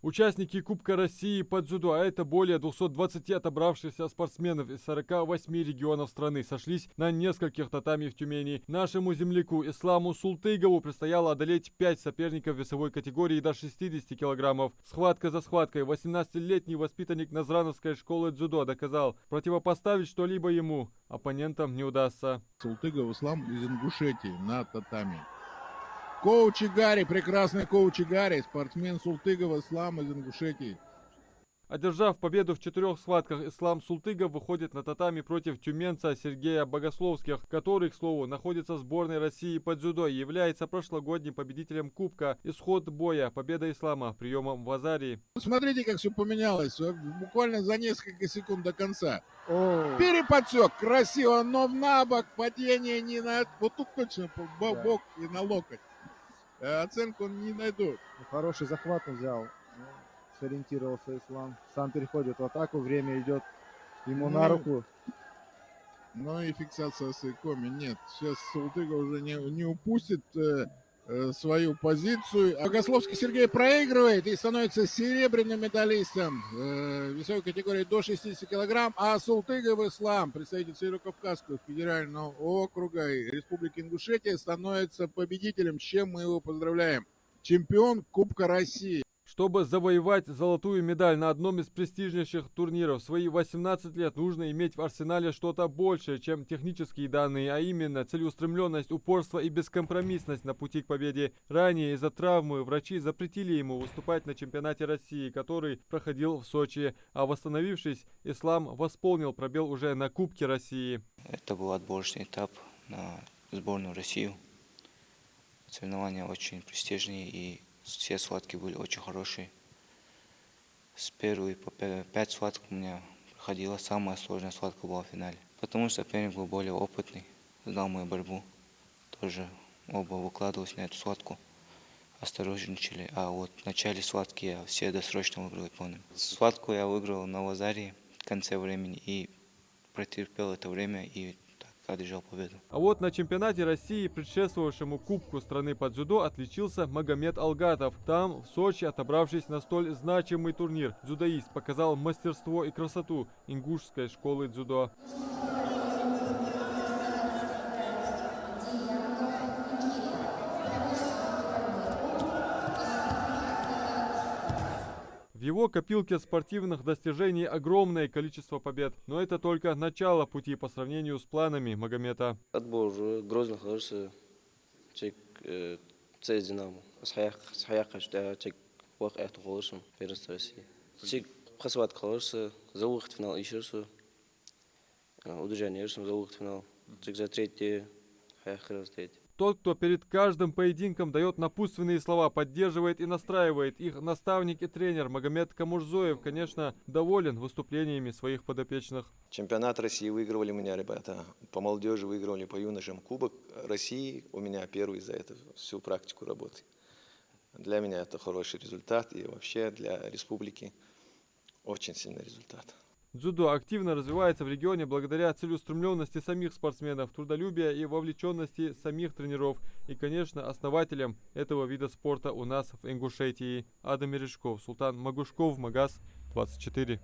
Участники Кубка России по дзюдо, а это более 220 отобравшихся спортсменов из 48 регионов страны, сошлись на нескольких татами в Тюмени. Нашему земляку Исламу Султыгову предстояло одолеть 5 соперников весовой категории до 60 килограммов. Схватка за схваткой 18-летний воспитанник Назрановской школы дзюдо доказал, противопоставить что-либо ему оппонентам не удастся. Султыгов Ислам из Ингушетии на татами. Коуч Игари, прекрасный коуч Игари, спортсмен Султыгов Ислам из Ингушетии. Одержав победу в 4 схватках, Ислам Султыгов выходит на татами против тюменца Сергея Богословских, который, к слову, находится в сборной России по дзюдо и является прошлогодним победителем Кубка. Исход боя: победа Ислама приемом в Азарии. Смотрите, как все поменялось, буквально за несколько секунд до конца. Переподсек, красиво, но на бок, падение не на... Вот тут точно бок и на локоть. Оценку не найдут. Хороший захват он взял. Сориентировался Ислам. Сам переходит в атаку. Время идет ему на руку. Но и фиксация с икоми нет. Сейчас Султыгов уже не упустит свою позицию. Богословский Сергей проигрывает и становится серебряным медалистом весовой категории до 60 килограмм. А Султыгов Ислам, представитель Северо-Кавказского федерального округа и Республики Ингушетия, становится победителем, с чем мы его поздравляем. Чемпион Кубка России. Чтобы завоевать золотую медаль на одном из престижнейших турниров, в свои 18 лет нужно иметь в арсенале что-то большее, чем технические данные, а именно целеустремленность, упорство и бескомпромиссность на пути к победе. Ранее из-за травмы врачи запретили ему выступать на чемпионате России, который проходил в Сочи, а восстановившись, Ислам восполнил пробел уже на Кубке России. Это был отборочный этап на сборную Россию. Соревнования очень престижные и все схватки были очень хорошие. С первой по 5 схваток у меня проходила самая сложная схватка была в финале. Потому что соперник был более опытный, знал мою борьбу. Тоже оба выкладывались на эту схватку, осторожничали. А вот в начале схватки я все досрочно выиграл полным. Схватку я выиграл на Азарии в конце времени и претерпел это время и одержал победу. А вот на чемпионате России, предшествовавшему Кубку страны по дзюдо, отличился Магомед Алгатов. Там, в Сочи, отобравшись на столь значимый турнир, дзюдоист показал мастерство и красоту ингушской школы дзюдо. В его копилке спортивных достижений огромное количество побед, но это только начало пути по сравнению с планами Магомета. Отбор Грозный хороший, чек цез Динамо, схаяка, что чек вак это хорошим первенство России. Чек просват хороший, за выход в финал еще раз, удержание за выход в финал, чек за третий, схаяка раз третий. Тот, кто перед каждым поединком дает напутственные слова, поддерживает и настраивает их наставник и тренер Магомед Камурзоев, конечно, доволен выступлениями своих подопечных. Чемпионат России выигрывали у меня ребята, по молодежи выигрывали, по юношам. Кубок России у меня первый за это всю практику работы. Для меня это хороший результат и вообще для республики очень сильный результат. Дзюдо активно развивается в регионе благодаря целеустремленности самих спортсменов, трудолюбия и вовлеченности самих тренеров и, конечно, основателям этого вида спорта у нас в Ингушетии. Адам Мережков, Султан Магушков, Магаз 24.